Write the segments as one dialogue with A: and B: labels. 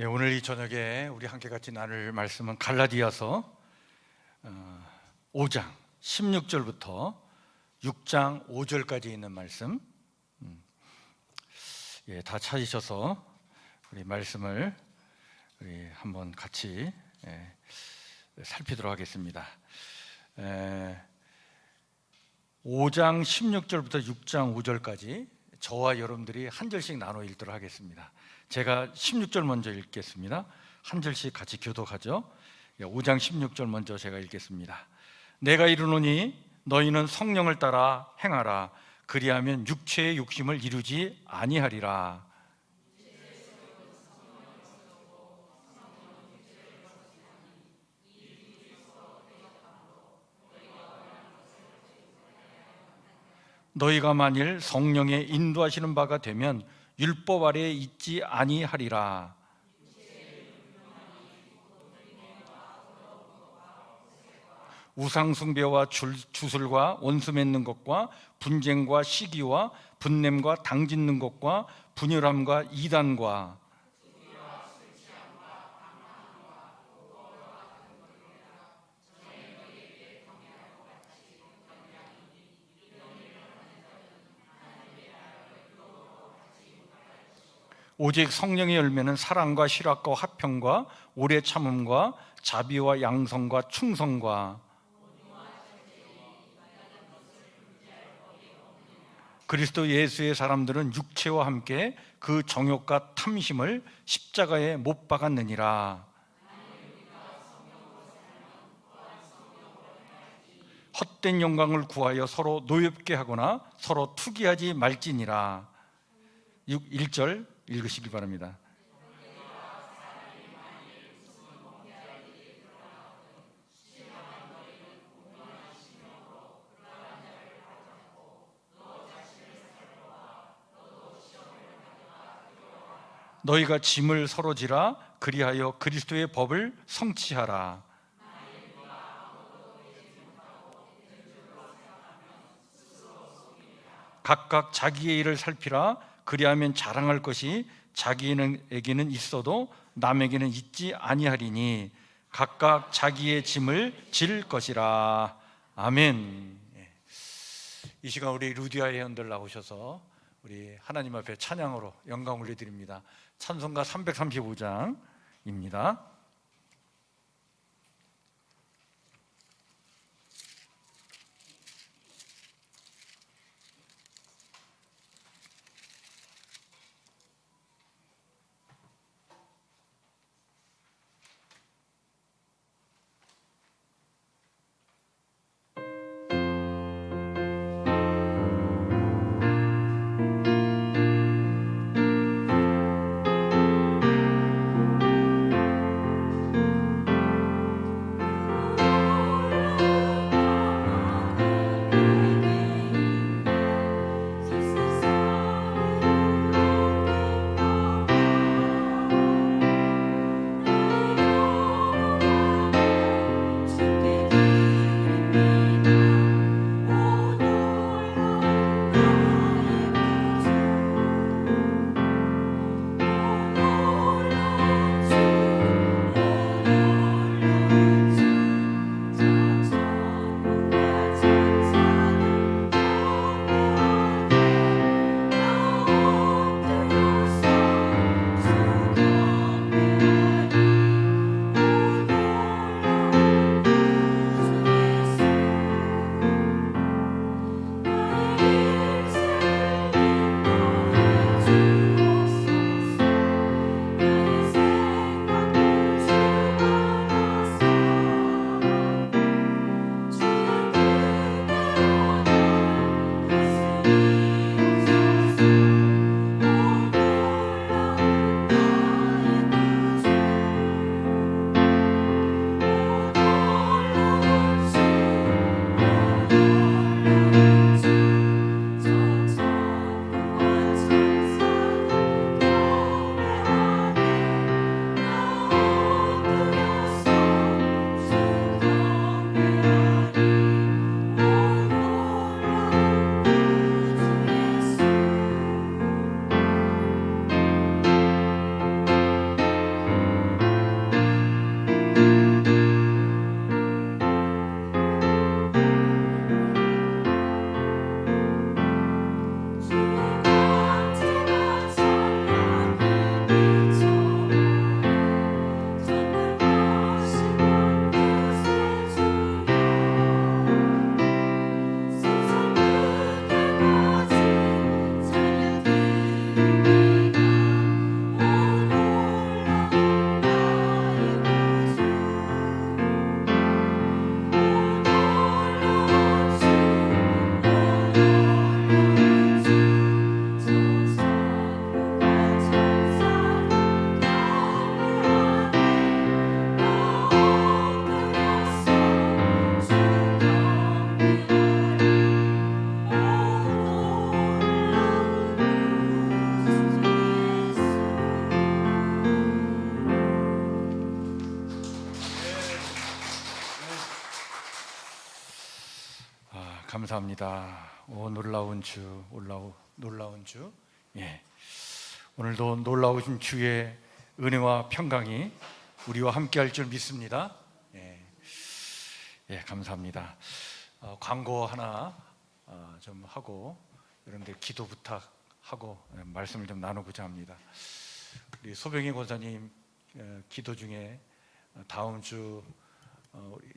A: 오늘 이 저녁에 우리 함께 같이 나눌 말씀은 갈라디아서 5장 16절부터 6장 5절까지 있는 말씀. 다 찾으셔서 우리 말씀을 우리 한번 같이 살피도록 하겠습니다. 5장 16절부터 6장 5절까지 저와 여러분들이 한 절씩 나눠 읽도록 하겠습니다. 제가 16절 먼저 읽겠습니다. 한 절씩 같이 교독하죠. 5장 16절 먼저 제가 읽겠습니다. 내가 이르노니 너희는 성령을 따라 행하라. 그리하면 육체의 욕심을 이루지 아니하리라. 너희가 만일 성령의 인도하시는 바가 되면 율법 아래에 있지 아니하리라. 우상 숭배와 주술과 원수 맺는 것과 분쟁과 시기와 분냄과 당짓는 것과 분열함과 이단과 오직 성령의 열매는 사랑과 실학과 화평과 오래 참음과 자비와 양성과 충성과 그리스도 예수의 사람들은 육체와 함께 그 정욕과 탐심을 십자가에 못 박았느니라. 헛된 영광을 구하여 서로 노엽게 하거나 서로 투기하지 말지니라. 1절 읽으시기 바랍니다. 너희가 짐을 서로 지라. 그리하여 그리스도의 법을 성취하라. 각각 자기의 일을 살피라. 그리하면 자랑할 것이 자기에게는 있어도 남에게는 있지 아니하리니 각각 자기의 짐을 질 것이라. 아멘. 이 시간 우리 루디아 회원들 나오셔서 우리 하나님 앞에 찬양으로 영광 올려드립니다. 찬송가 335장입니다. 감사합니다. 오, 놀라운 주, 놀라운 주. 예. 오늘도 놀라우신 주의 은혜와 평강이 우리와 함께할 줄 믿습니다. 예, 감사합니다. 광고 하나 좀 하고 여러분들 기도 부탁하고 말씀을 좀 나누고자 합니다. 우리 소병희 권사님 기도 중에 다음 주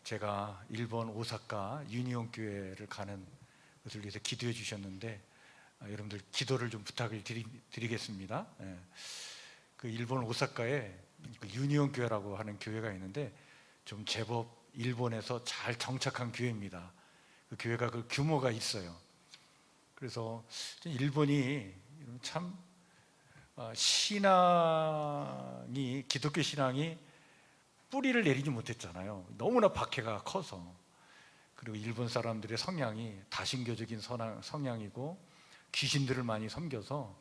A: 제가 일본 오사카 유니온 교회를 가는 것을 위해서 기도해 주셨는데 여러분들 기도를 좀 부탁을 드리겠습니다. 그 일본 오사카에 그 유니온 교회라고 하는 교회가 있는데 좀 제법 일본에서 잘 정착한 교회입니다. 그 교회가 그 규모가 있어요. 그래서 일본이 참 신앙이 기독교 신앙이 뿌리를 내리지 못했잖아요. 너무나 박해가 커서. 그리고 일본 사람들의 성향이 다신교적인 성향이고 귀신들을 많이 섬겨서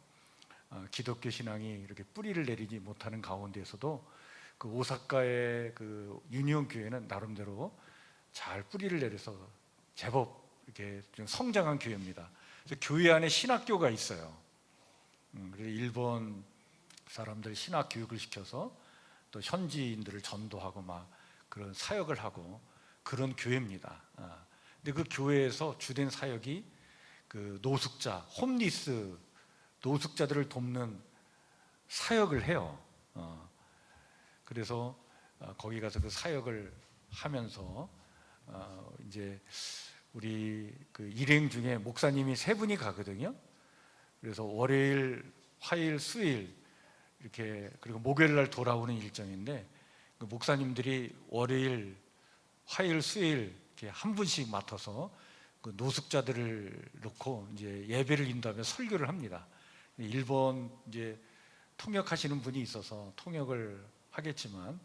A: 기독교 신앙이 이렇게 뿌리를 내리지 못하는 가운데에서도 그 오사카의 그 유니온 교회는 나름대로 잘 뿌리를 내려서 제법 이렇게 좀 성장한 교회입니다. 그래서 교회 안에 신학교가 있어요. 그래서 일본 사람들 신학 교육을 시켜서 또 현지인들을 전도하고 막 그런 사역을 하고 그런 교회입니다. 근데 그 교회에서 주된 사역이 그 노숙자, 홈리스 노숙자들을 돕는 사역을 해요. 그래서 거기 가서 그 사역을 하면서 이제 우리 그 일행 중에 목사님이 3분이 가거든요. 그래서 월요일, 화요일, 수요일 이렇게 그리고 목요일 날 돌아오는 일정인데 그 목사님들이 월요일, 화요일, 수요일 이렇게 한 분씩 맡아서 그 노숙자들을 놓고 이제 예배를 인도하며 설교를 합니다. 일본 이제 통역하시는 분이 있어서 통역을 하겠지만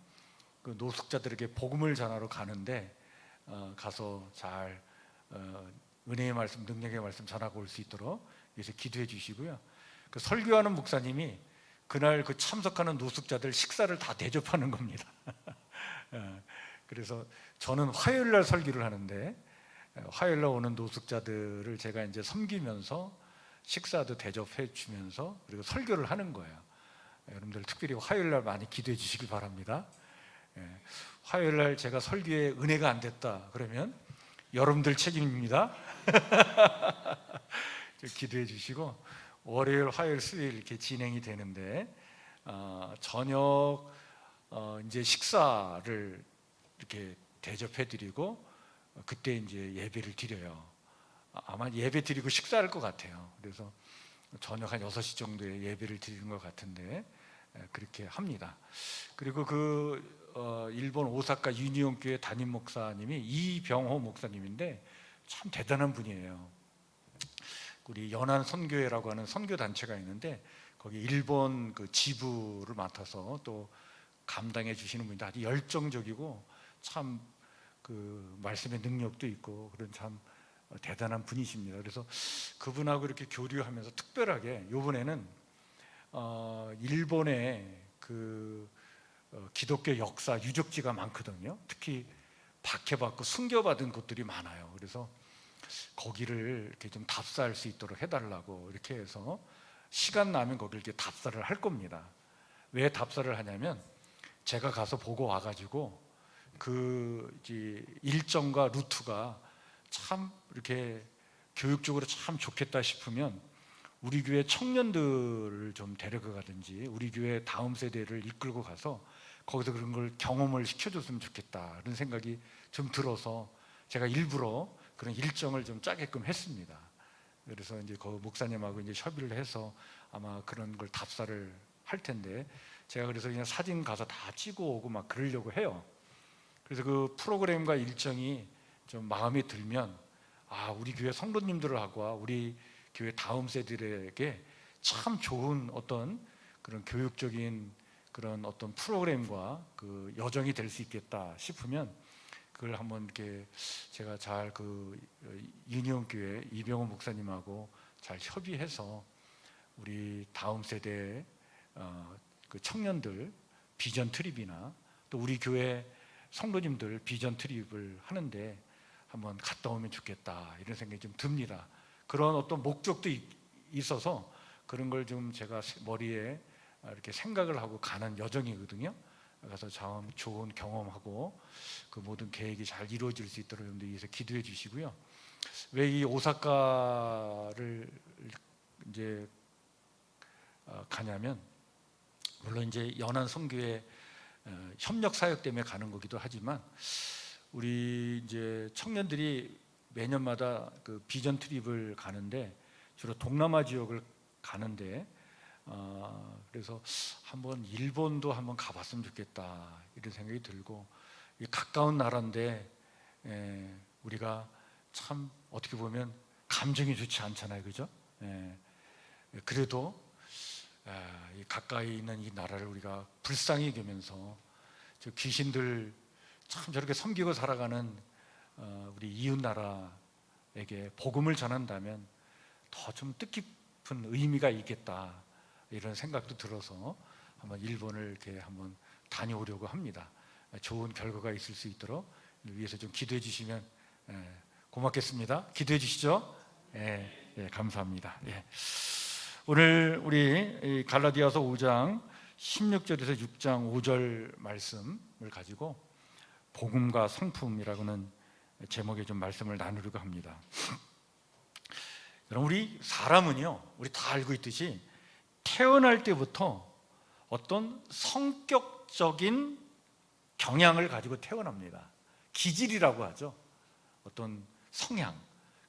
A: 그 노숙자들에게 복음을 전하러 가는데 가서 잘 은혜의 말씀, 능력의 말씀 전하고 올 수 있도록 위해서 기도해 주시고요. 그 설교하는 목사님이 그날 그 참석하는 노숙자들 식사를 다 대접하는 겁니다. 그래서 저는 화요일 날 설교를 하는데 화요일 날 오는 노숙자들을 제가 이제 섬기면서 식사도 대접해 주면서 그리고 설교를 하는 거예요. 여러분들 특별히 화요일 날 많이 기도해 주시기 바랍니다. 화요일 날 제가 설교에 은혜가 안 됐다 그러면 여러분들 책임입니다. 기도해 주시고 월요일, 화요일, 수요일 이렇게 진행이 되는데 저녁 이제 식사를 이렇게 대접해 드리고 그때 이제 예배를 드려요. 아마 예배 드리고 식사할 것 같아요. 그래서 저녁 한 6시 정도에 예배를 드리는 것 같은데 그렇게 합니다. 그리고 그 일본 오사카 유니온 교회 담임 목사님이 이병호 목사님인데 참 대단한 분이에요. 우리 연안 선교회라고 하는 선교 단체가 있는데 거기 일본 그 지부를 맡아서 또 감당해 주시는 분인데 아주 열정적이고 참 그 말씀의 능력도 있고 그런 참 대단한 분이십니다. 그래서 그분하고 이렇게 교류하면서 특별하게 이번에는 일본의 그 기독교 역사 유적지가 많거든요. 특히 박해받고 순교받은 곳들이 많아요. 그래서 거기를 이렇게 좀 답사할 수 있도록 해달라고 이렇게 해서 시간 나면 거기를 이렇게 답사를 할 겁니다. 왜 답사를 하냐면 제가 가서 보고 와가지고 그 이제 일정과 루트가 참 이렇게 교육적으로 참 좋겠다 싶으면 우리 교회 청년들을 좀 데려가든지 우리 교회 다음 세대를 이끌고 가서 거기서 그런 걸 경험을 시켜줬으면 좋겠다 이런 생각이 좀 들어서 제가 일부러 그런 일정을 좀 짜게끔 했습니다. 그래서 이제 그 목사님하고 이제 협의를 해서 아마 그런 걸 답사를 할 텐데 제가 그래서 그냥 사진 가서 다 찍어 오고 막 그러려고 해요. 그래서 그 프로그램과 일정이 좀 마음에 들면 우리 교회 성도님들하고 우리 교회 다음 세대들에게 참 좋은 어떤 그런 교육적인 그런 어떤 프로그램과 그 여정이 될 수 있겠다 싶으면 그걸 한번 이렇게 제가 잘 그 유니온 교회 이병호 목사님하고 잘 협의해서 우리 다음 세대 그 청년들 비전 트립이나 또 우리 교회 성도님들 비전 트립을 하는데 한번 갔다 오면 좋겠다 이런 생각이 좀 듭니다. 그런 어떤 목적도 있어서 그런 걸 좀 제가 머리에 이렇게 생각을 하고 가는 여정이거든요. 그래서 참 좋은 경험하고 그 모든 계획이 잘 이루어질 수 있도록 여러분들 위해서 기도해 주시고요. 왜 이 오사카를 이제 가냐면, 물론 이제 연안 선교회 협력 사역 때문에 가는 거기도 하지만, 우리 이제 청년들이 매년마다 그 비전 트립을 가는데 주로 동남아 지역을 가는데, 그래서 한번 일본도 한번 가봤으면 좋겠다 이런 생각이 들고, 이 가까운 나라인데 우리가 참 어떻게 보면 감정이 좋지 않잖아요, 그죠? 그래도 이 가까이 있는 이 나라를 우리가 불쌍히 여기면서 저 귀신들 참 저렇게 섬기고 살아가는 우리 이웃 나라에게 복음을 전한다면 더 좀 뜻깊은 의미가 있겠다 이런 생각도 들어서 한번 일본을 이렇게 한번 다녀오려고 합니다. 좋은 결과가 있을 수 있도록 위해서 좀 기도해 주시면 고맙겠습니다. 기도해 주시죠. 감사합니다. 오늘 우리 갈라디아서 5장 16절에서 6장 5절 말씀을 가지고 복음과 성품이라고는 제목의 좀 말씀을 나누려고 합니다. 여러분, 우리 사람은요, 우리 다 알고 있듯이 태어날 때부터 어떤 성격적인 경향을 가지고 태어납니다. 기질이라고 하죠. 어떤 성향,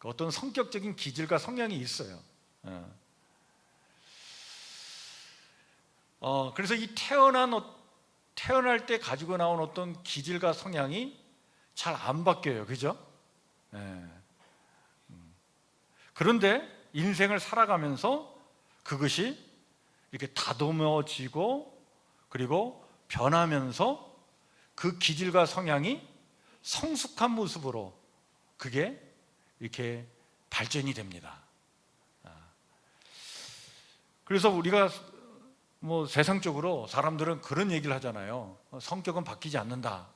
A: 어떤 성격적인 기질과 성향이 있어요. 그래서 이 태어날 때 가지고 나온 어떤 기질과 성향이 잘 안 바뀌어요, 그죠? 그런데 인생을 살아가면서 그것이 이렇게 다듬어지고 그리고 변하면서 그 기질과 성향이 성숙한 모습으로 그게 이렇게 발전이 됩니다. 그래서 우리가 뭐 세상적으로 사람들은 그런 얘기를 하잖아요. 성격은 바뀌지 않는다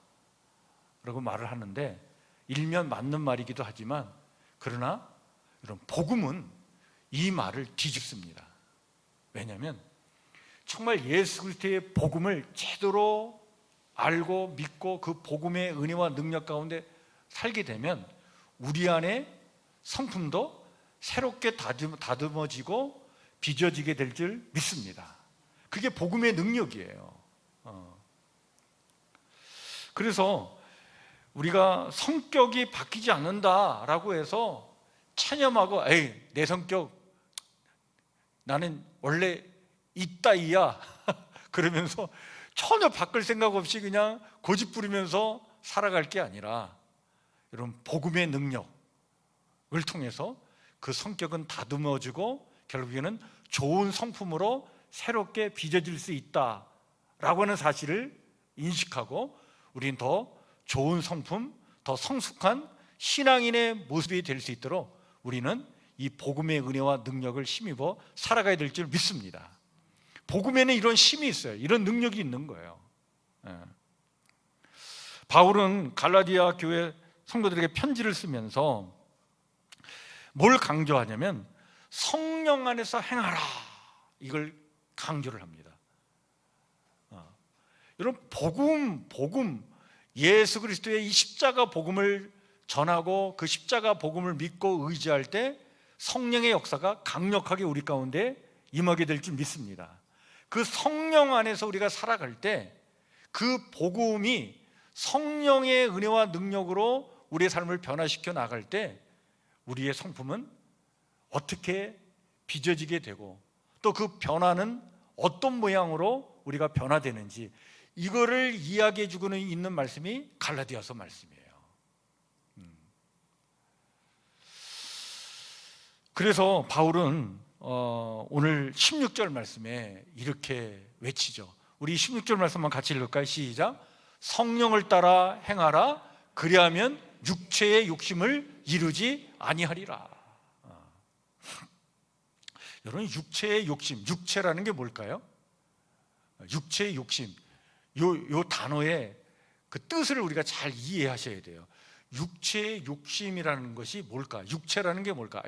A: 라고 말을 하는데, 일면 맞는 말이기도 하지만, 그러나 이런 복음은 이 말을 뒤집습니다. 왜냐하면 정말 예수 그리스도의 복음을 제대로 알고 믿고 그 복음의 은혜와 능력 가운데 살게 되면 우리 안에 성품도 새롭게 다듬어지고 빚어지게 될 줄 믿습니다. 그게 복음의 능력이에요. 그래서 우리가 성격이 바뀌지 않는다라고 해서 체념하고 내 성격 나는 원래 이따이야 그러면서 전혀 바꿀 생각 없이 그냥 고집 부리면서 살아갈 게 아니라, 여러분, 복음의 능력을 통해서 그 성격은 다듬어지고 결국에는 좋은 성품으로 새롭게 빚어질 수 있다라고 하는 사실을 인식하고 우리는 더 좋은 성품, 더 성숙한 신앙인의 모습이 될 수 있도록 우리는 이 복음의 은혜와 능력을 힘입어 살아가야 될 줄 믿습니다. 복음에는 이런 힘이 있어요. 이런 능력이 있는 거예요. 바울은 갈라디아 교회 성도들에게 편지를 쓰면서 뭘 강조하냐면 성령 안에서 행하라, 이걸 강조를 합니다. 여러분, 복음, 예수 그리스도의 이 십자가 복음을 전하고 그 십자가 복음을 믿고 의지할 때 성령의 역사가 강력하게 우리 가운데 임하게 될 줄 믿습니다. 그 성령 안에서 우리가 살아갈 때 그 복음이 성령의 은혜와 능력으로 우리의 삶을 변화시켜 나갈 때 우리의 성품은 어떻게 빚어지게 되고 또 그 변화는 어떤 모양으로 우리가 변화되는지, 이거를 이야기해 주고는 있는 말씀이 갈라디아서 말씀이에요. 그래서 바울은 오늘 16절 말씀에 이렇게 외치죠. 우리 16절 말씀만 같이 읽을까요? 시작. 성령을 따라 행하라, 그리하면 육체의 욕심을 이루지 아니하리라. 여러분, 육체의 욕심, 육체라는 게 뭘까요? 육체의 욕심, 요 단어의 그 뜻을 우리가 잘 이해하셔야 돼요. 육체의 욕심이라는 것이 뭘까? 육체라는 게 뭘까?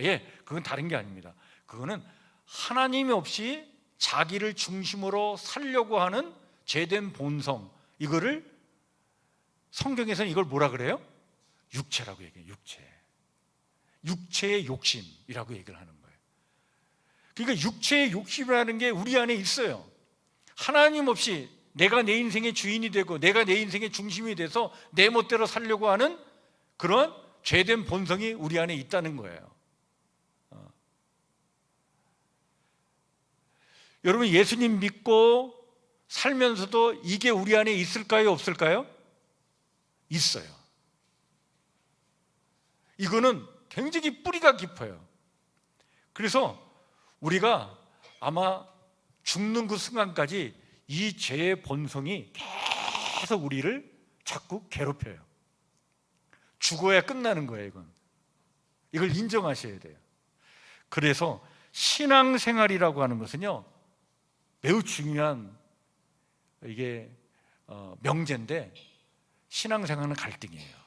A: 그건 다른 게 아닙니다. 그거는 하나님이 없이 자기를 중심으로 살려고 하는 죄된 본성, 이거를 성경에서는 이걸 뭐라 그래요? 육체라고 얘기해요. 육체의 욕심이라고 얘기를 하는 거예요. 그러니까 육체의 욕심이라는 게 우리 안에 있어요. 하나님 없이 내가 내 인생의 주인이 되고 내가 내 인생의 중심이 돼서 내 멋대로 살려고 하는 그런 죄된 본성이 우리 안에 있다는 거예요. 여러분, 예수님 믿고 살면서도 이게 우리 안에 있을까요? 없을까요? 있어요. 이거는 굉장히 뿌리가 깊어요. 그래서 우리가 아마 죽는 그 순간까지 이 죄의 본성이 계속 우리를 자꾸 괴롭혀요. 죽어야 끝나는 거예요. 이걸 인정하셔야 돼요. 그래서 신앙생활이라고 하는 것은요, 매우 중요한 이게 명제인데, 신앙생활은 갈등이에요.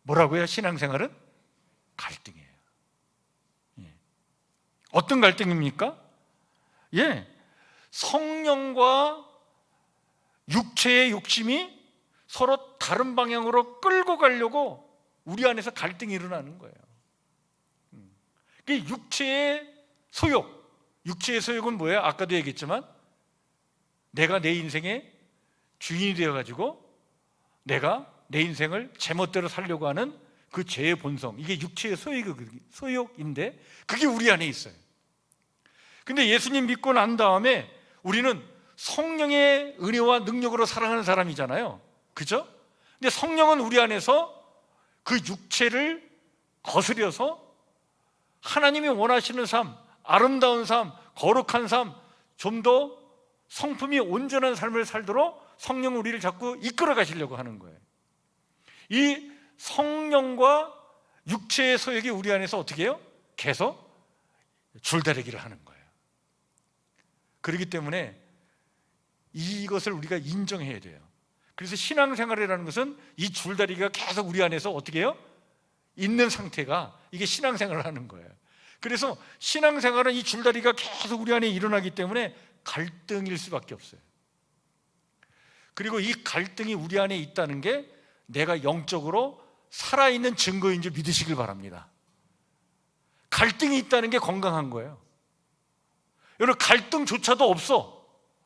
A: 뭐라고요? 신앙생활은 갈등이에요. 어떤 갈등입니까? 성령과 육체의 욕심이 서로 다른 방향으로 끌고 가려고 우리 안에서 갈등이 일어나는 거예요. 육체의 소욕은 뭐예요? 아까도 얘기했지만 내가 내 인생의 주인이 되어가지고 내가 내 인생을 제멋대로 살려고 하는 그 죄의 본성, 이게 육체의 소욕인데 그게 우리 안에 있어요. 근데 예수님 믿고 난 다음에 우리는 성령의 은혜와 능력으로 살아가는 사람이잖아요. 그죠? 근데 성령은 우리 안에서 그 육체를 거스려서 하나님이 원하시는 삶, 아름다운 삶, 거룩한 삶, 좀 더 성품이 온전한 삶을 살도록 성령은 우리를 자꾸 이끌어 가시려고 하는 거예요. 이 성령과 육체의 소욕이 우리 안에서 어떻게 해요? 계속 줄다리기를 하는 거예요. 그렇기 때문에 이것을 우리가 인정해야 돼요. 그래서 신앙생활이라는 것은 이 줄다리기가 계속 우리 안에서 어떻게 해요? 있는 상태가 이게 신앙생활을 하는 거예요. 그래서 신앙생활은 이 줄다리기가 계속 우리 안에 일어나기 때문에 갈등일 수밖에 없어요. 그리고 이 갈등이 우리 안에 있다는 게 내가 영적으로 살아있는 증거인 줄 믿으시길 바랍니다. 갈등이 있다는 게 건강한 거예요. 여러분, 갈등조차도 없어.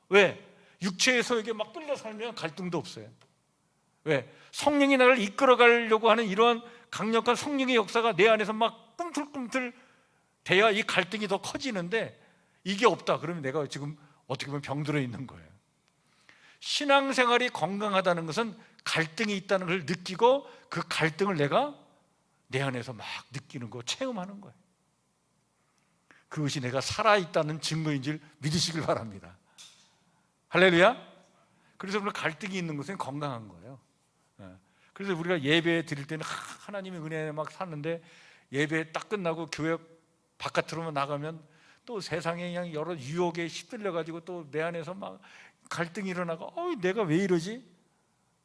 A: 왜? 육체의 소욕에 막 끌려 살면 갈등도 없어요. 왜? 성령이 나를 이끌어 가려고 하는 이러한 강력한 성령의 역사가 내 안에서 막 꿈틀꿈틀 돼야 이 갈등이 더 커지는데, 이게 없다 그러면 내가 지금 어떻게 보면 병들어 있는 거예요. 신앙생활이 건강하다는 것은 갈등이 있다는 걸 느끼고 그 갈등을 내가 내 안에서 막 느끼는 거, 체험하는 거예요. 그것이 내가 살아있다는 증거인 줄 믿으시길 바랍니다. 할렐루야. 그래서 오늘 갈등이 있는 것은 건강한 거예요. 그래서 우리가 예배 드릴 때는 하나님의 은혜에 막 사는데, 예배 딱 끝나고 교회 바깥으로만 나가면 또 세상에 그냥 여러 유혹에 휩들려 가지고 또 내 안에서 막 갈등이 일어나고, 내가 왜 이러지?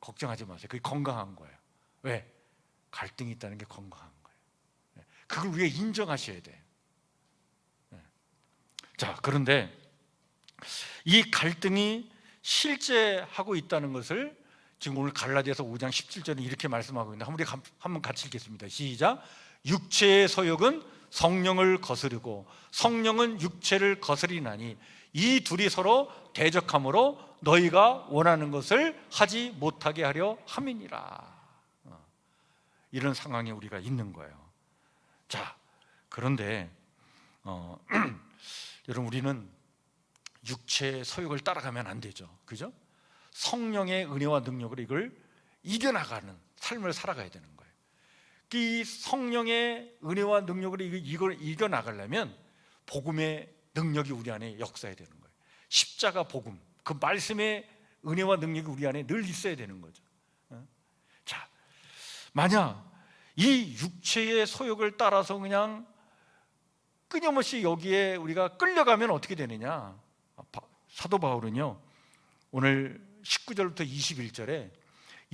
A: 걱정하지 마세요. 그게 건강한 거예요. 왜? 갈등이 있다는 게 건강한 거예요. 그걸 우리가 인정하셔야 돼요. 자, 그런데 이 갈등이 실제 하고 있다는 것을 지금 오늘 갈라디아서 5장 17절에 이렇게 말씀하고 있는데, 한번 같이 읽겠습니다. 시작. 육체의 소욕은 성령을 거스르고 성령은 육체를 거스리나니 이 둘이 서로 대적함으로 너희가 원하는 것을 하지 못하게 하려 함이니라. 이런 상황에 우리가 있는 거예요. 자, 그런데 여러분, 우리는 육체의 소욕을 따라가면 안 되죠. 그죠? 성령의 은혜와 능력으로 이걸 이겨나가는 삶을 살아가야 되는 거예요. 이 성령의 은혜와 능력으로 이걸 이겨나가려면 복음의 능력이 우리 안에 역사해야 되는 거예요. 십자가 복음, 그 말씀의 은혜와 능력이 우리 안에 늘 있어야 되는 거죠. 자, 만약 이 육체의 소욕을 따라서 그냥 끊임없이 여기에 우리가 끌려가면 어떻게 되느냐? 사도 바울은요, 오늘 19절부터 21절에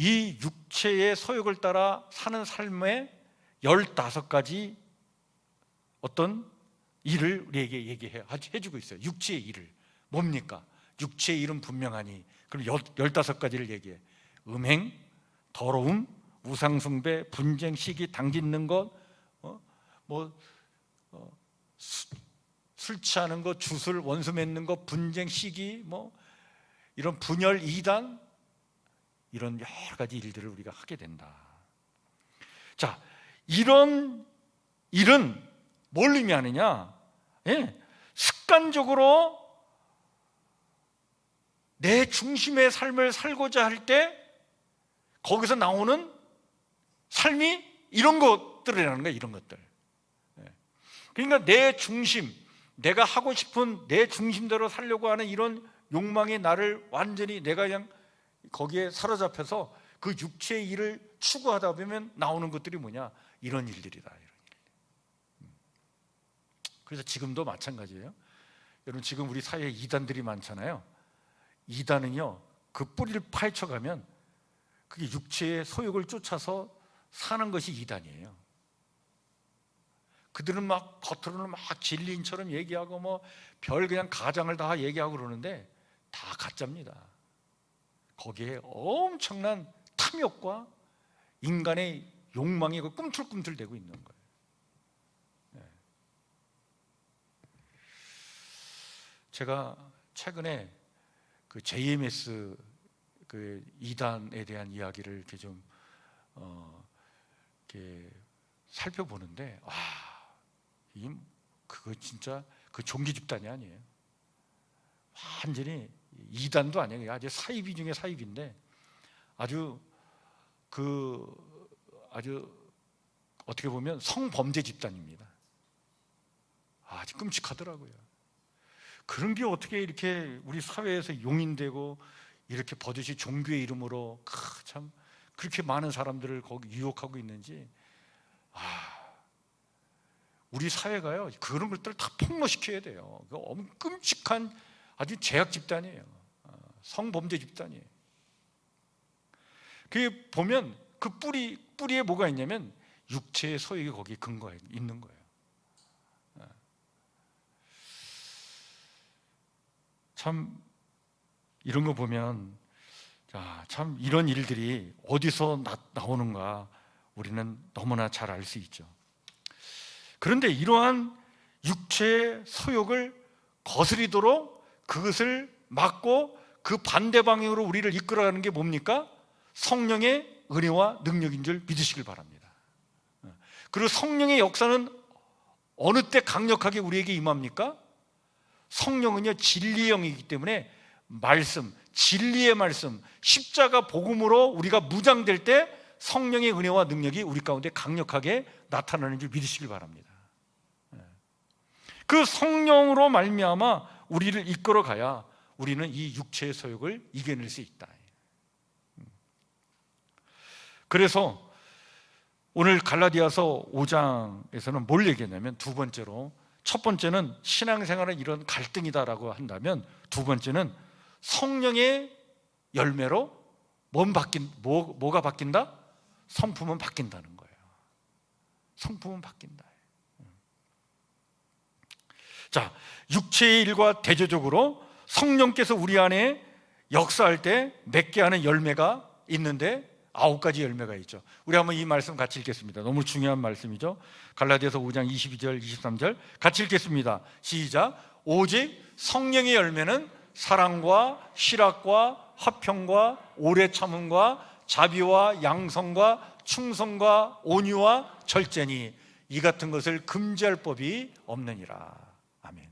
A: 이 육체의 소욕을 따라 사는 삶의 15가지 어떤 일을 우리에게 해주고 있어요. 육체의 일을. 뭡니까? 육체의 일은 분명하니. 그럼 15가지를 얘기해. 음행, 더러움, 우상숭배, 분쟁, 시기, 당짓는 것, 술 취하는 것, 주술, 원수 맺는 것, 분쟁, 시기, 이런 분열, 이단, 이런 여러 가지 일들을 우리가 하게 된다. 자, 이런 일은 뭘 의미하느냐? 습관적으로 내 중심의 삶을 살고자 할 때 거기서 나오는 삶이 이런 것들이라는 거야. 이런 것들. 그러니까 내 중심, 내가 하고 싶은 내 중심대로 살려고 하는 이런 욕망이 나를 완전히 내가 그냥 거기에 사로잡혀서 그 육체의 일을 추구하다 보면 나오는 것들이 뭐냐? 이런 일들이다. 이런 일. 그래서 지금도 마찬가지예요. 여러분, 지금 우리 사회에 이단들이 많잖아요. 이단은요, 그 뿌리를 파헤쳐가면 그게 육체의 소욕을 쫓아서 사는 것이 이단이에요. 그들은 막 겉으로는 막 진리인처럼 얘기하고 별 그냥 가장을 다 얘기하고 그러는데 다 가짜입니다. 거기에 엄청난 탐욕과 인간의 욕망이 꿈틀꿈틀대고 있는 거예요. 제가 최근에 그 JMS 그 이단에 대한 이야기를 이렇게 좀 이렇게 살펴보는데, 그거 진짜 그 종기 집단이 아니에요. 완전히 이단도 아니에요. 아주 사이비 중에 사이비인데 아주 어떻게 보면 성범죄 집단입니다. 아주 끔찍하더라고요. 그런 게 어떻게 이렇게 우리 사회에서 용인되고 이렇게 버젓이 종교의 이름으로 참 그렇게 많은 사람들을 거기 유혹하고 있는지, 우리 사회가요 그런 것들을 다 폭로시켜야 돼요. 엄청 끔찍한 아주 죄악 집단이에요. 성범죄 집단이에요. 그 보면 그 뿌리에 뭐가 있냐면 육체의 소욕이 거기 근거에 있는 거예요. 참 이런 거 보면 참 이런 일들이 어디서 나오는가 우리는 너무나 잘 알 수 있죠. 그런데 이러한 육체의 소욕을 거스리도록 그것을 막고 그 반대 방향으로 우리를 이끌어가는 게 뭡니까? 성령의 은혜와 능력인 줄 믿으시길 바랍니다. 그리고 성령의 역사는 어느 때 강력하게 우리에게 임합니까? 성령은요 진리의 영이기 때문에 말씀, 진리의 말씀, 십자가 복음으로 우리가 무장될 때 성령의 은혜와 능력이 우리 가운데 강력하게 나타나는 줄 믿으시길 바랍니다. 그 성령으로 말미암아 우리를 이끌어가야 우리는 이 육체의 소욕을 이겨낼 수 있다. 그래서 오늘 갈라디아서 5장에서는 뭘 얘기했냐면, 두 번째로, 첫 번째는 신앙생활은 이런 갈등이다라고 한다면, 두 번째는 성령의 열매로 뭐가 바뀐다? 성품은 바뀐다는 거예요. 성품은 바뀐다. 자, 육체의 일과 대조적으로 성령께서 우리 안에 역사할 때 맺게 하는 열매가 있는데 9가지 열매가 있죠. 우리 한번 이 말씀 같이 읽겠습니다. 너무 중요한 말씀이죠. 갈라디아서 5장 22절 23절 같이 읽겠습니다. 시작. 오직 성령의 열매는 사랑과 실학과 화평과 오래 참음과 자비와 양성과 충성과 온유와 절제니 이 같은 것을 금지할 법이 없느니라. 아멘.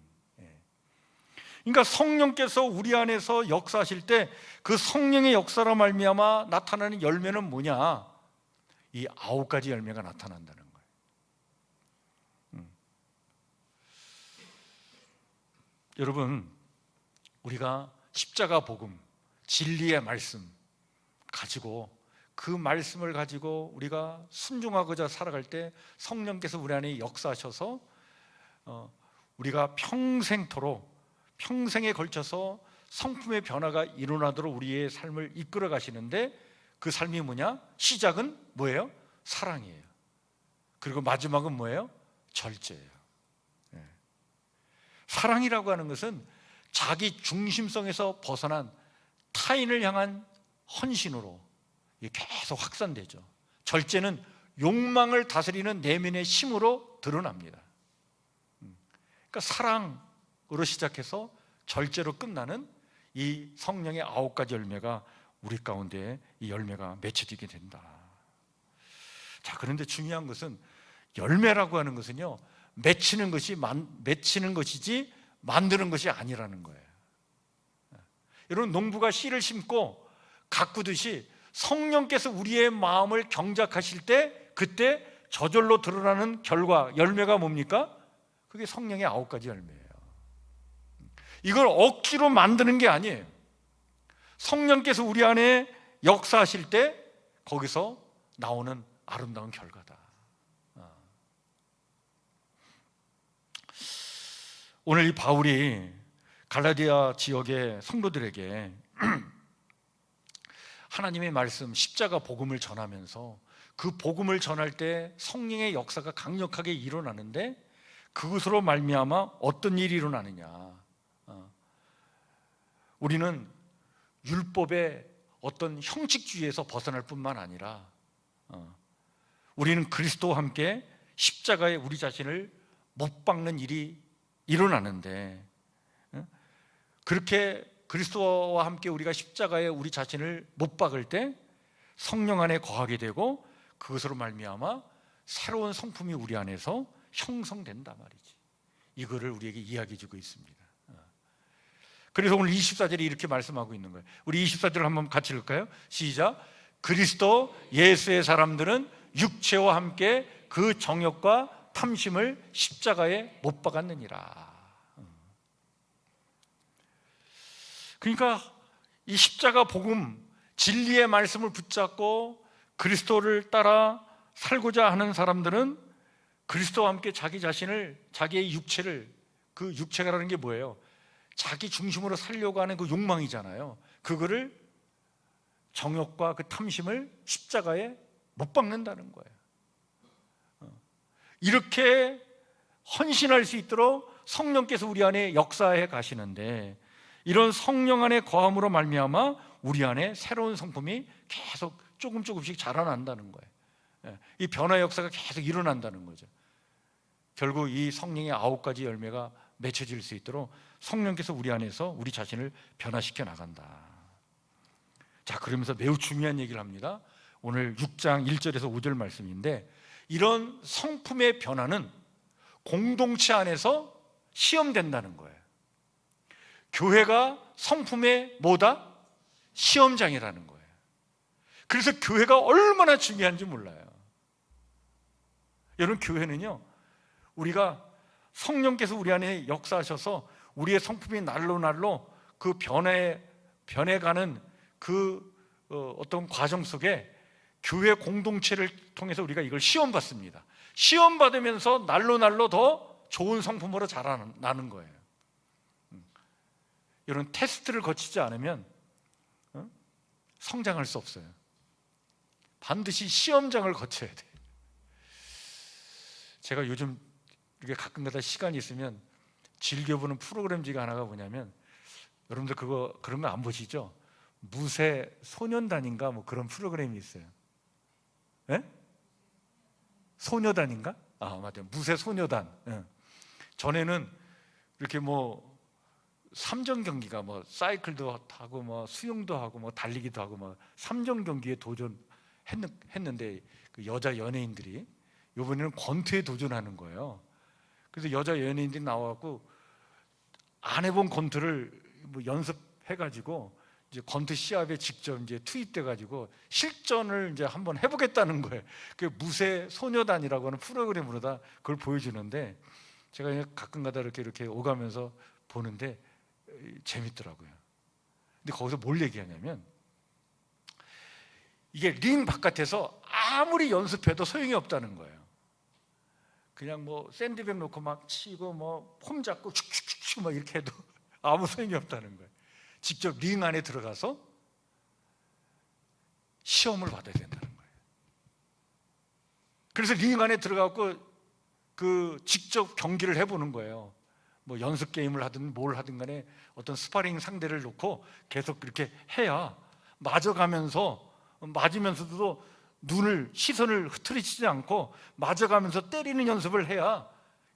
A: 그러니까 성령께서 우리 안에서 역사하실 때 그 성령의 역사로 말미암아 나타나는 열매는 뭐냐? 이 9가지 열매가 나타난다는 거예요. 여러분, 우리가 십자가 복음, 진리의 말씀 가지고, 그 말씀을 가지고 우리가 순종하고자 살아갈 때 성령께서 우리 안에 역사하셔서 우리가 평생토록, 평생에 걸쳐서 성품의 변화가 일어나도록 우리의 삶을 이끌어 가시는데, 그 삶이 뭐냐? 시작은 뭐예요? 사랑이에요. 그리고 마지막은 뭐예요? 절제예요. 사랑이라고 하는 것은 자기 중심성에서 벗어난 타인을 향한 헌신으로 계속 확산되죠. 절제는 욕망을 다스리는 내면의 힘으로 드러납니다. 그러니까 사랑으로 시작해서 절제로 끝나는 이 성령의 9가지 열매가 우리 가운데 이 열매가 맺혀지게 된다. 자, 그런데 중요한 것은 열매라고 하는 것은요, 맺히는 것이지 만드는 것이 아니라는 거예요. 여러분, 농부가 씨를 심고 가꾸듯이 성령께서 우리의 마음을 경작하실 때 그때 저절로 드러나는 결과, 열매가 뭡니까? 그게 성령의 9가지 열매예요. 이걸 억지로 만드는 게 아니에요. 성령께서 우리 안에 역사하실 때 거기서 나오는 아름다운 결과다. 오늘 이 바울이 갈라디아 지역의 성도들에게 하나님의 말씀, 십자가 복음을 전하면서 그 복음을 전할 때 성령의 역사가 강력하게 일어나는데 그것으로 말미암아 어떤 일이 일어나느냐? 우리는 율법의 어떤 형식주의에서 벗어날 뿐만 아니라 우리는 그리스도와 함께 십자가에 우리 자신을 못 박는 일이 일어나는데, 그렇게 그리스도와 함께 우리가 십자가에 우리 자신을 못 박을 때 성령 안에 거하게 되고 그것으로 말미암아 새로운 성품이 우리 안에서 형성된다 말이지. 이거를 우리에게 이야기해 주고 있습니다. 그래서 오늘 24절에 이렇게 말씀하고 있는 거예요. 우리 24절을 한번 같이 읽을까요? 시작. 그리스도 예수의 사람들은 육체와 함께 그 정욕과 탐심을 십자가에 못 박았느니라. 그러니까 이 십자가 복음, 진리의 말씀을 붙잡고 그리스도를 따라 살고자 하는 사람들은 그리스도와 함께 자기 자신을, 자기의 육체를, 그 육체가라는 게 뭐예요? 자기 중심으로 살려고 하는 그 욕망이잖아요. 그거를, 정욕과 그 탐심을 십자가에 못 박는다는 거예요. 이렇게 헌신할 수 있도록 성령께서 우리 안에 역사해 가시는데, 이런 성령 안에 거함으로 말미암아 우리 안에 새로운 성품이 계속 조금씩 자라난다는 거예요. 이 변화 역사가 계속 일어난다는 거죠. 결국 이 성령의 9가지 열매가 맺혀질 수 있도록 성령께서 우리 안에서 우리 자신을 변화시켜 나간다. 자, 그러면서 매우 중요한 얘기를 합니다. 오늘 6장 1절에서 5절 말씀인데, 이런 성품의 변화는 공동체 안에서 시험된다는 거예요. 교회가 성품의 뭐다? 시험장이라는 거예요. 그래서 교회가 얼마나 중요한지 몰라요. 여러분, 교회는요, 우리가 성령께서 우리 안에 역사하셔서 우리의 성품이 날로 그 변해가는 그 어떤 과정 속에 교회 공동체를 통해서 우리가 이걸 시험받습니다. 시험받으면서 날로 더 좋은 성품으로 자라나는 거예요. 이런 테스트를 거치지 않으면 성장할 수 없어요. 반드시 시험장을 거쳐야 돼요. 제가 요즘 이렇게 가끔가다 시간이 있으면 즐겨보는 프로그램 중에 하나가 뭐냐면, 여러분들 그런 거 안 보시죠? 무쇠 소년단인가 뭐 그런 프로그램이 있어요. 예? 소녀단인가? 아, 맞아요. 무쇠 소녀단. 예. 전에는 이렇게 뭐 3전 경기가 뭐 사이클도 하고 뭐 수영도 하고 뭐 달리기도 하고 뭐 3전 경기에 도전했는데 그 여자 연예인들이 이번에는 권투에 도전하는 거예요. 그래서 여자 연예인들이 나와갖고 안 해본 권투를 뭐 연습해가지고 이제 권투 시합에 직접 이제 투입돼가지고 실전을 이제 한번 해보겠다는 거예요. 그 무쇠 소녀단이라고 하는 프로그램으로다 그걸 보여주는데, 제가 가끔가다 이렇게 오가면서 보는데 재밌더라고요. 근데 거기서 뭘 얘기하냐면, 이게 링 바깥에서 아무리 연습해도 소용이 없다는 거예요. 그냥 뭐 샌드백 놓고 막 치고 뭐 폼 잡고 축축축 막 이렇게 해도 아무 소용이 없다는 거예요. 직접 링 안에 들어가서 시험을 받아야 된다는 거예요. 그래서 링 안에 들어가고 직접 경기를 해보는 거예요. 뭐 연습 게임을 하든 뭘 하든 간에 어떤 스파링 상대를 놓고 계속 그렇게 해야 맞으면서도 시선을 흐트리치지 않고 맞아가면서 때리는 연습을 해야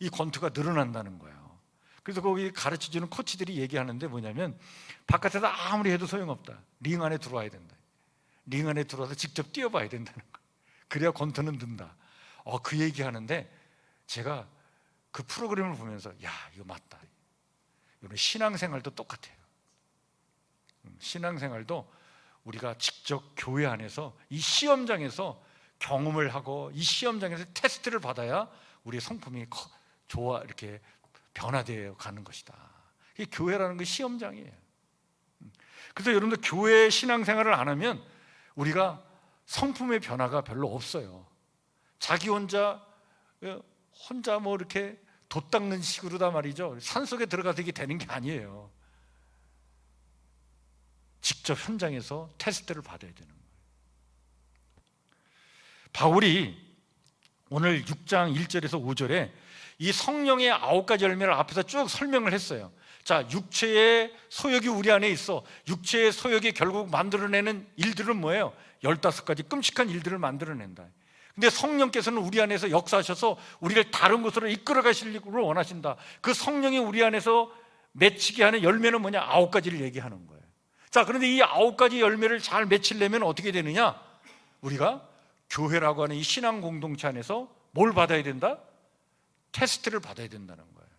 A: 이 권투가 늘어난다는 거예요. 그래서 거기 가르쳐주는 코치들이 얘기하는데 뭐냐면, 바깥에서 아무리 해도 소용없다. 링 안에 들어와야 된다. 링 안에 들어와서 직접 뛰어봐야 된다는 거예요. 그래야 권투는 는다. 그 얘기하는데 제가 그 프로그램을 보면서 이거 맞다. 이건 신앙생활도 똑같아요. 신앙생활도 우리가 직접 교회 안에서 이 시험장에서 경험을 하고 이 시험장에서 테스트를 받아야 우리의 성품이 이렇게 변화되어 가는 것이다. 이 교회라는 게 시험장이에요. 그래서 여러분들 교회 신앙생활을 안 하면 우리가 성품의 변화가 별로 없어요. 자기 혼자 뭐 이렇게 돛 닦는 식으로다 말이죠. 산속에 들어가서 이게 되는 게 아니에요. 직접 현장에서 테스트를 받아야 되는 거예요. 바울이 오늘 6장 1절에서 5절에 이 성령의 9가지 열매를 앞에서 쭉 설명을 했어요. 자, 육체의 소욕이 우리 안에 있어. 육체의 소욕이 결국 만들어내는 일들은 뭐예요? 15가지 끔찍한 일들을 만들어낸다. 근데 성령께서는 우리 안에서 역사하셔서 우리를 다른 곳으로 이끌어 가시기를 원하신다. 그 성령이 우리 안에서 맺히게 하는 열매는 뭐냐? 9가지를 얘기하는 거예요. 자, 그런데 이 9가지 열매를 잘 맺히려면 어떻게 되느냐? 우리가 교회라고 하는 이 신앙 공동체 안에서 뭘 받아야 된다? 테스트를 받아야 된다는 거예요.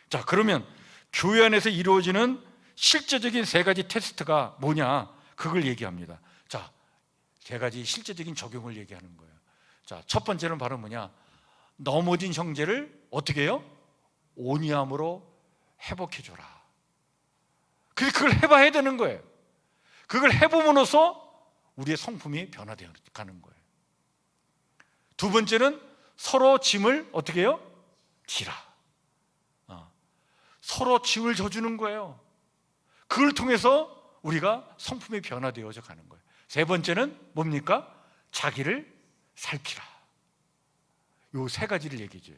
A: 자, 그러면 교회 안에서 이루어지는 실제적인 3가지 테스트가 뭐냐? 그걸 얘기합니다. 자, 3가지 실제적인 적용을 얘기하는 거예요. 자, 첫 번째는 바로 뭐냐? 넘어진 형제를 어떻게 해요? 온유함으로 회복해줘라. 그걸 해봐야 되는 거예요. 그걸 해보면서 우리의 성품이 변화되어 가는 거예요. 두 번째는 서로 짐을 어떻게 해요? 지라. 서로 짐을 져주는 거예요. 그걸 통해서 우리가 성품이 변화되어져 가는 거예요. 세 번째는 뭡니까? 자기를 살피라. 요 3가지를 얘기해줘요.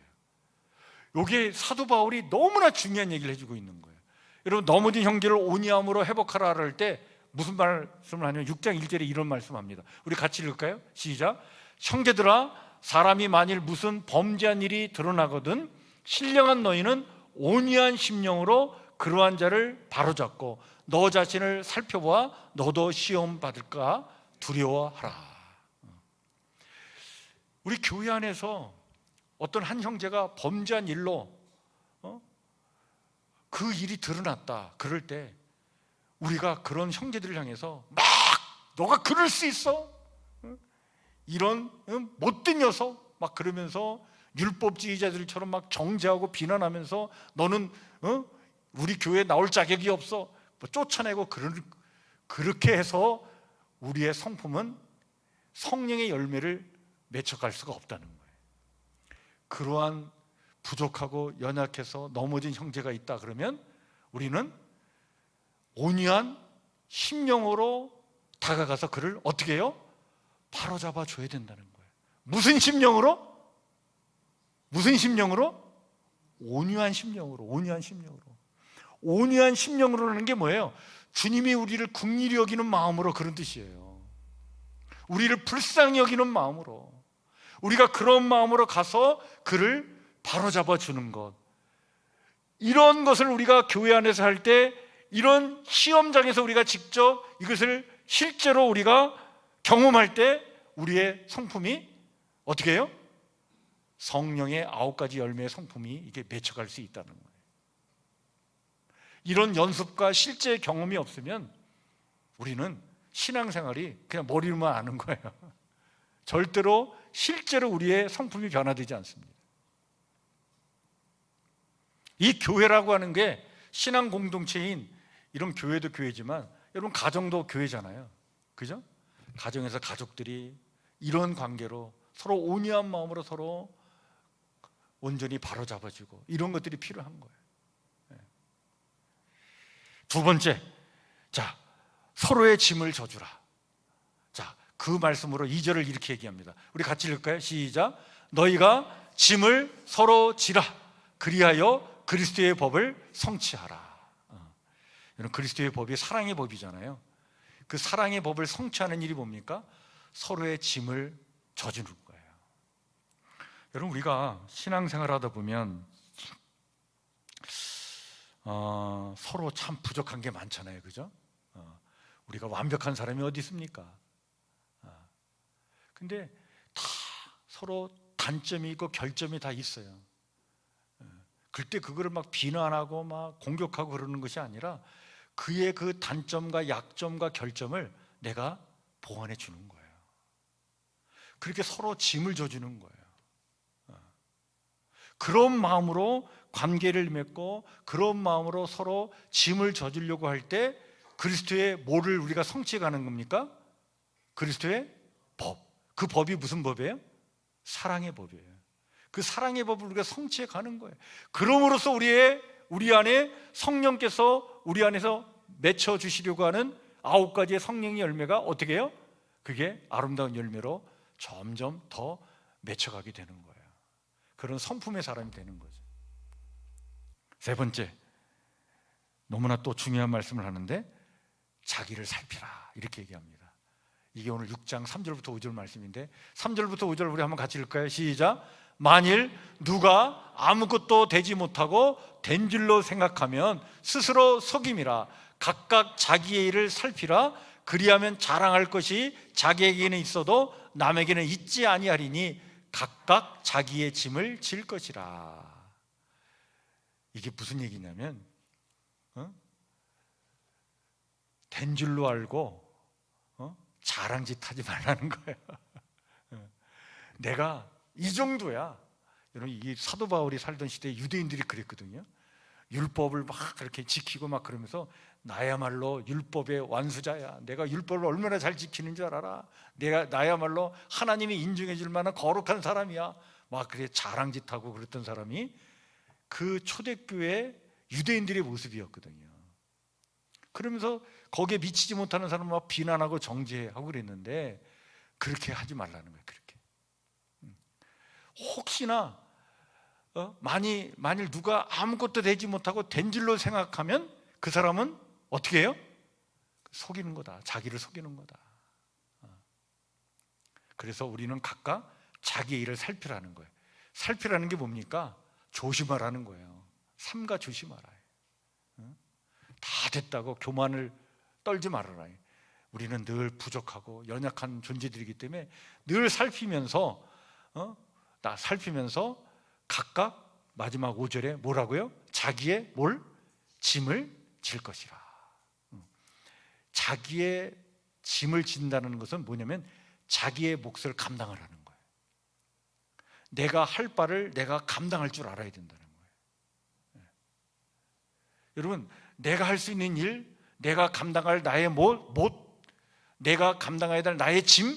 A: 요게 사도 바울이 너무나 중요한 얘기를 해주고 있는 거예요. 여러분, 넘어진 형제를 온유함으로 회복하라 할 때 무슨 말씀을 하냐면 6장 1절에 이런 말씀합니다. 우리 같이 읽을까요? 시작. 형제들아, 사람이 만일 무슨 범죄한 일이 드러나거든 신령한 너희는 온유한 심령으로 그러한 자를 바로잡고 너 자신을 살펴보아 너도 시험 받을까 두려워하라. 우리 교회 안에서 어떤 한 형제가 범죄한 일로 그 일이 드러났다. 그럴 때 우리가 그런 형제들을 향해서 막 너가 그럴 수 있어? 이런 못된 녀석 막 그러면서 율법주의자들처럼 막 정죄하고 비난하면서 너는 우리 교회에 나올 자격이 없어 뭐 쫓아내고 그렇게 해서 우리의 성품은 성령의 열매를 맺혀갈 수가 없다는 거예요. 그러한 부족하고 연약해서 넘어진 형제가 있다 그러면 우리는 온유한 심령으로 다가가서 그를 어떻게 해요? 바로잡아 줘야 된다는 거예요. 무슨 심령으로? 무슨 심령으로? 온유한 심령으로. 온유한 심령으로라는 게 뭐예요? 주님이 우리를 긍휼히 여기는 마음으로 그런 뜻이에요. 우리를 불쌍히 여기는 마음으로, 우리가 그런 마음으로 가서 그를 바로잡아 주는 것, 이런 것을 우리가 교회 안에서 할 때, 이런 시험장에서 우리가 직접 이것을 실제로 우리가 경험할 때 우리의 성품이 어떻게 해요? 성령의 9가지 열매의 성품이 이게 맺혀갈 수 있다는 거예요. 이런 연습과 실제 경험이 없으면 우리는 신앙생활이 그냥 머리로만 아는 거예요. 절대로 실제로 우리의 성품이 변화되지 않습니다. 이 교회라고 하는 게 신앙 공동체인, 이런 교회도 교회지만 여러분 가정도 교회잖아요. 그죠? 가정에서 가족들이 이런 관계로 서로 온유한 마음으로 서로 온전히 바로잡아주고 이런 것들이 필요한 거예요. 두 번째, 자, 서로의 짐을 져주라. 자, 그 말씀으로 2절을 이렇게 얘기합니다. 우리 같이 읽을까요? 시작. 너희가 짐을 서로 지라. 그리하여 그리스도의 법을 성취하라. 여러분, 그리스도의 법이 사랑의 법이잖아요. 그 사랑의 법을 성취하는 일이 뭡니까? 서로의 짐을 져주는 거예요. 여러분, 우리가 신앙생활하다 보면 서로 참 부족한 게 많잖아요, 그죠? 우리가 완벽한 사람이 어디 있습니까? 근데 다 서로 단점이 있고 결점이 다 있어요. 그때 그거를 막 비난하고 막 공격하고 그러는 것이 아니라 그의 그 단점과 약점과 결점을 내가 보완해 주는 거예요. 그렇게 서로 짐을 져주는 거예요. 그런 마음으로 관계를 맺고 그런 마음으로 서로 짐을 져주려고 할 때 그리스도의 뭐를 우리가 성취해 가는 겁니까? 그리스도의 법. 그 법이 무슨 법이에요? 사랑의 법이에요. 그 사랑의 법을 우리가 성취해 가는 거예요. 그럼으로써 우리 안에 성령께서 우리 안에서 맺혀 주시려고 하는 9가지의 성령의 열매가 어떻게 해요? 그게 아름다운 열매로 점점 더 맺혀가게 되는 거예요. 그런 성품의 사람이 되는 거죠. 세 번째, 너무나 또 중요한 말씀을 하는데 자기를 살피라 이렇게 얘기합니다. 이게 오늘 6장 3절부터 5절 말씀인데 3절부터 5절 우리 한번 같이 읽을까요? 시작. 만일 누가 아무것도 되지 못하고 된 줄로 생각하면 스스로 속임이라. 각각 자기의 일을 살피라. 그리하면 자랑할 것이 자기에게는 있어도 남에게는 있지 아니하리니 각각 자기의 짐을 질 것이라. 이게 무슨 얘기냐면 된 줄로 알고 자랑짓 하지 말라는 거예요. 내가 이 정도야. 여러분, 이 사도 바울이 살던 시대에 유대인들이 그랬거든요. 율법을 막 그렇게 지키고 막 그러면서 나야말로 율법의 완수자야. 내가 율법을 얼마나 잘 지키는 줄 알아라. 나야말로 하나님이 인정해 줄 만한 거룩한 사람이야. 막 그렇게 자랑짓하고 그랬던 사람이 그 초대교회 유대인들의 모습이었거든요. 그러면서 거기에 미치지 못하는 사람을 막 비난하고 정죄하고 그랬는데 그렇게 하지 말라는 거예요. 그렇게. 혹시나 만일 누가 아무것도 되지 못하고 된 줄로 생각하면 그 사람은 어떻게 해요? 속이는 거다. 자기를 속이는 거다. 그래서 우리는 각각 자기의 일을 살피라는 거예요. 살피라는 게 뭡니까? 조심하라는 거예요. 삼가 조심하라. 다 됐다고 교만을 떨지 말아라. 우리는 늘 부족하고 연약한 존재들이기 때문에 늘 살피면서 각각 마지막 5절에 뭐라고요? 자기의 짐을 질 것이라. 자기의 짐을 진다는 것은 뭐냐면 자기의 몫을 감당하라는 거예요. 내가 할 바를 내가 감당할 줄 알아야 된다는 거예요. 여러분, 내가 할 수 있는 일, 내가 감당할 나의 내가 감당해야 될 나의 짐,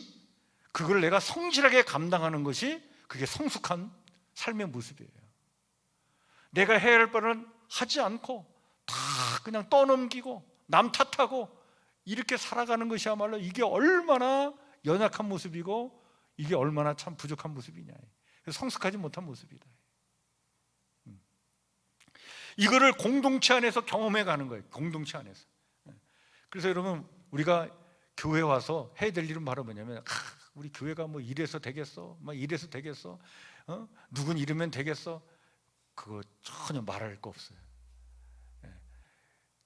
A: 그걸 내가 성실하게 감당하는 것이 그게 성숙한 삶의 모습이에요. 내가 해야 할 바는 하지 않고 다 그냥 떠넘기고 남 탓하고 이렇게 살아가는 것이야말로 이게 얼마나 연약한 모습이고 이게 얼마나 참 부족한 모습이냐. 성숙하지 못한 모습이다. 이거를 공동체 안에서 경험해 가는 거예요. 공동체 안에서. 그래서 여러분, 우리가 교회 와서 해야 될 일은 바로 뭐냐면 우리 교회가 뭐 이래서 되겠어? 막 이래서 되겠어? 누군 이러면 되겠어? 그거 전혀 말할 거 없어요.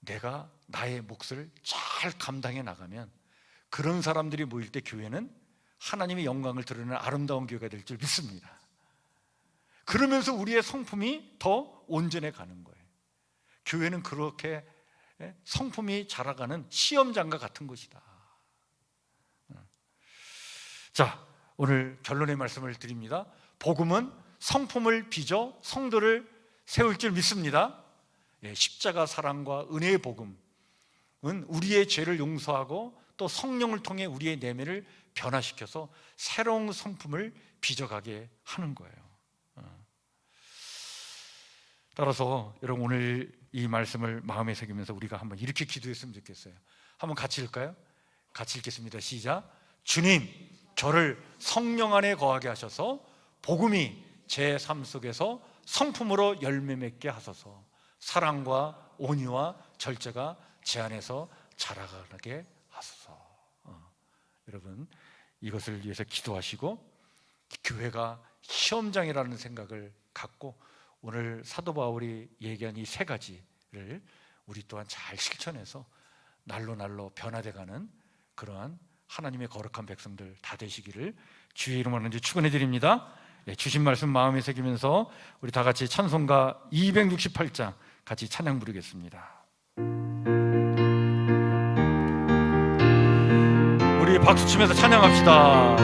A: 내가 나의 몫을 잘 감당해 나가면 그런 사람들이 모일 때 교회는 하나님의 영광을 드러내는 아름다운 교회가 될 줄 믿습니다. 그러면서 우리의 성품이 더 온전해 가는 거예요. 교회는 그렇게 성품이 자라가는 시험장과 같은 것이다. 자, 오늘 결론의 말씀을 드립니다. 복음은 성품을 빚어 성도를 세울 줄 믿습니다. 십자가 사랑과 은혜의 복음은 우리의 죄를 용서하고 또 성령을 통해 우리의 내면을 변화시켜서 새로운 성품을 빚어가게 하는 거예요. 따라서 여러분, 오늘 이 말씀을 마음에 새기면서 우리가 한번 이렇게 기도했으면 좋겠어요. 한번 같이 읽을까요? 같이 읽겠습니다. 시작. 주님, 저를 성령 안에 거하게 하셔서 복음이 제 삶 속에서 성품으로 열매 맺게 하소서. 사랑과 온유와 절제가 제 안에서 자라가게 하소서. 여러분, 이것을 위해서 기도하시고 교회가 시험장이라는 생각을 갖고 오늘 사도 바울이 얘기한 이 세 가지를 우리 또한 잘 실천해서 날로 날로 변화돼가는 그러한 하나님의 거룩한 백성들 다 되시기를 주의 이름으로 먼저 축원해 드립니다. 주신 말씀 마음에 새기면서 우리 다 같이 찬송가 268장 같이 찬양 부르겠습니다. 우리 박수치면서 찬양합시다.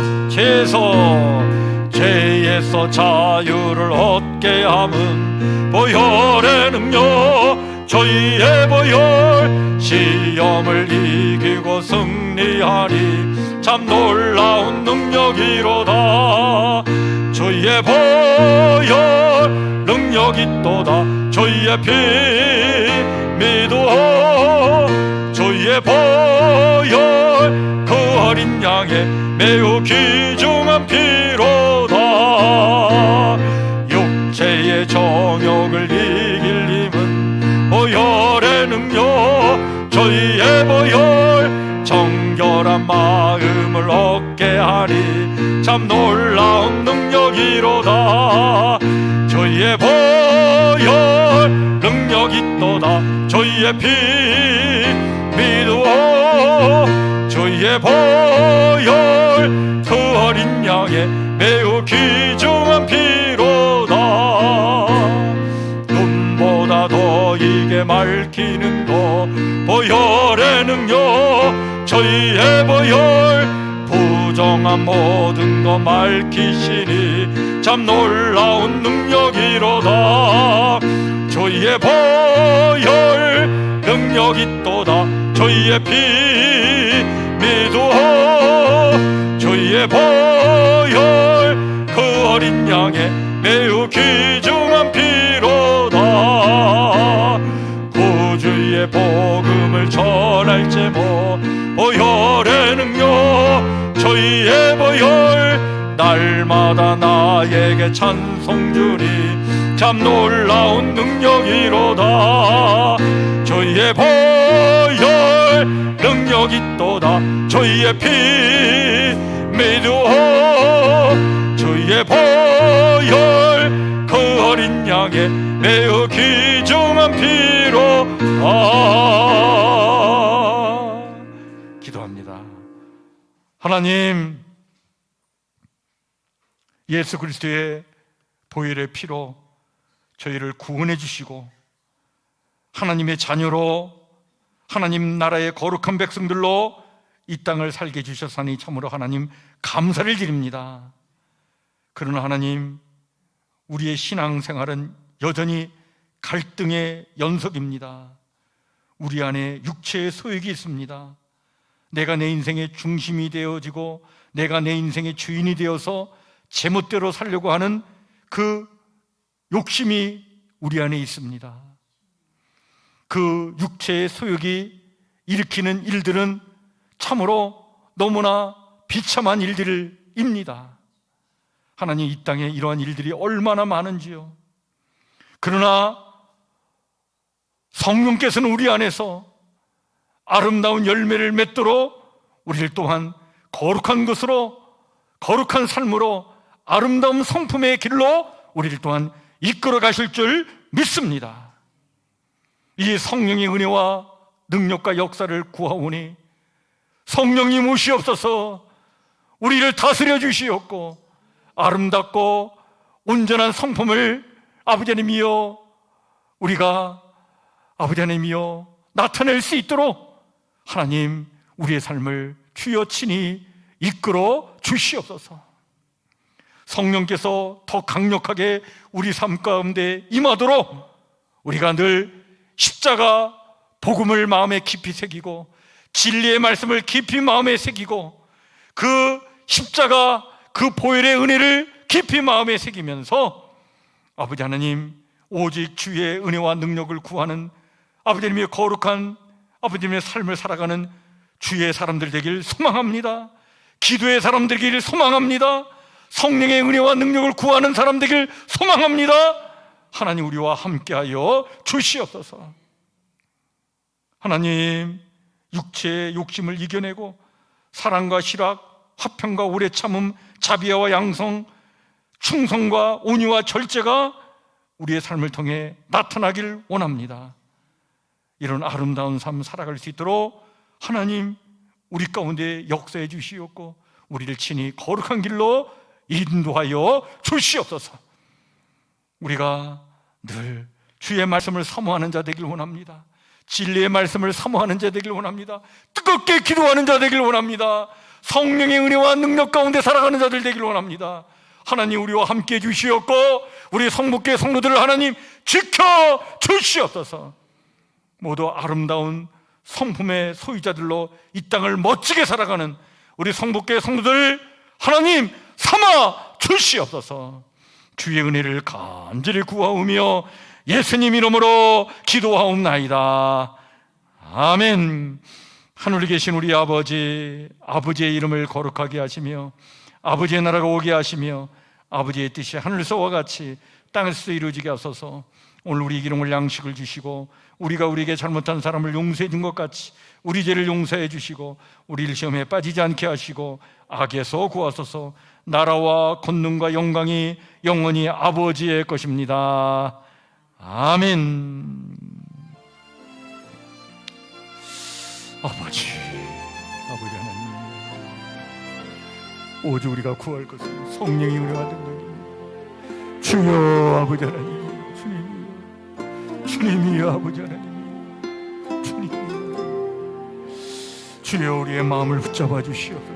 A: 죄에서 자유를 얻게 함은 보혈의 능력, 저희의 보혈, 시험을 이기고 승리하니 참 놀라운 능력이로다. 저희의 보혈 능력이 또다. 저희의 피 믿어. 저희의 보혈 그 어린 양의 매우 귀중한 피로다. 육체의 정욕을 이길 힘은 보혈의 능력, 저희의 보혈 정결한 마음을 얻게 하니 참 놀라운 능력이로다. 저희의 보혈 능력이 또다. 저희의 피 믿어. 저희의 보혈 그 어린 양의 매우 귀중한 피로다. 눈보다 더 이게 맑히는 것 보혈의 능력, 저희의 보혈 부정한 모든 것 맑히시니 참 놀라운 능력이로다. 저희의 보혈 능력이 또다. 저희의 피 믿어. 저희의 보혈 그 어린 양의 매우 귀중한 피로다. 구주의 복음을 전할 제목 보혈의 능력, 저희의 보혈 날마다 나에게 찬송 주니 참 놀라운 능력이로다. 저희의 보혈 능력이 또다. 저희의 피 믿어. 저희의 보혈 그 어린 양의 매우 귀중한 피로다. 기도합니다. 하나님, 예수 그리스도의 보혈의 피로 저희를 구원해 주시고 하나님의 자녀로 하나님 나라의 거룩한 백성들로 이 땅을 살게 해주셨사니 참으로 하나님 감사를 드립니다. 그러나 하나님, 우리의 신앙생활은 여전히 갈등의 연속입니다. 우리 안에 육체의 소욕이 있습니다. 내가 내 인생의 중심이 되어지고 내가 내 인생의 주인이 되어서 제멋대로 살려고 하는 그 욕심이 우리 안에 있습니다. 그 육체의 소욕이 일으키는 일들은 참으로 너무나 비참한 일들입니다. 하나님, 이 땅에 이러한 일들이 얼마나 많은지요. 그러나 성령께서는 우리 안에서 아름다운 열매를 맺도록 우리를 또한 거룩한 것으로, 거룩한 삶으로, 아름다운 성품의 길로 우리를 또한 이끌어 가실 줄 믿습니다. 이 성령의 은혜와 능력과 역사를 구하오니 성령님 오시옵소서. 우리를 다스려 주시옵고 아름답고 온전한 성품을 아버지 하나님이여 우리가 아버지 하나님이여 나타낼 수 있도록 하나님 우리의 삶을 주여 친히 이끌어 주시옵소서. 성령께서 더 강력하게 우리 삶 가운데 임하도록 우리가 늘 십자가 복음을 마음에 깊이 새기고 진리의 말씀을 깊이 마음에 새기고 그 십자가 그 보혈의 은혜를 깊이 마음에 새기면서 아버지 하나님 오직 주의 은혜와 능력을 구하는 아버지 하나님의 거룩한 아버지 하나님의 삶을 살아가는 주의 사람들 되길 소망합니다. 기도의 사람 되기를 소망합니다. 성령의 은혜와 능력을 구하는 사람 되기를 소망합니다. 하나님 우리와 함께하여 주시옵소서. 하나님, 육체의 욕심을 이겨내고 사랑과 실학, 화평과 오래 참음, 자비와 양성, 충성과 온유와 절제가 우리의 삶을 통해 나타나길 원합니다. 이런 아름다운 삶 살아갈 수 있도록 하나님 우리 가운데 역사해 주시옵고 우리를 친히 거룩한 길로 인도하여 주시옵소서. 우리가 늘 주의 말씀을 사모하는 자 되길 원합니다. 진리의 말씀을 사모하는 자 되길 원합니다. 뜨겁게 기도하는 자 되길 원합니다. 성령의 은혜와 능력 가운데 살아가는 자들 되길 원합니다. 하나님 우리와 함께해 주시옵고 우리 성북교회 성도들을 하나님 지켜 주시옵소서. 모두 아름다운 성품의 소유자들로 이 땅을 멋지게 살아가는 우리 성북교회 성도들 하나님 삼아 주시옵소서. 주의 은혜를 간절히 구하오며 예수님 이름으로 기도하옵나이다. 아멘. 하늘에 계신 우리 아버지, 아버지의 이름을 거룩하게 하시며 아버지의 나라가 오게 하시며 아버지의 뜻이 하늘에서와 같이 땅에서도 이루어지게 하소서. 오늘 우리 기름을 양식을 주시고 우리가 우리에게 잘못한 사람을 용서해 준 것 같이 우리 죄를 용서해 주시고 우리를 시험에 빠지지 않게 하시고 악에서 구하소서. 나라와 권능과 영광이 영원히 아버지의 것입니다. 아멘. 아버지 하나님, 오직 우리가 구할 것은 성령의 은혜와 능력입니다. 주여 아버지 하나님, 주님이여 아버지 하나님, 주여 우리의 마음을 붙잡아 주시옵소서.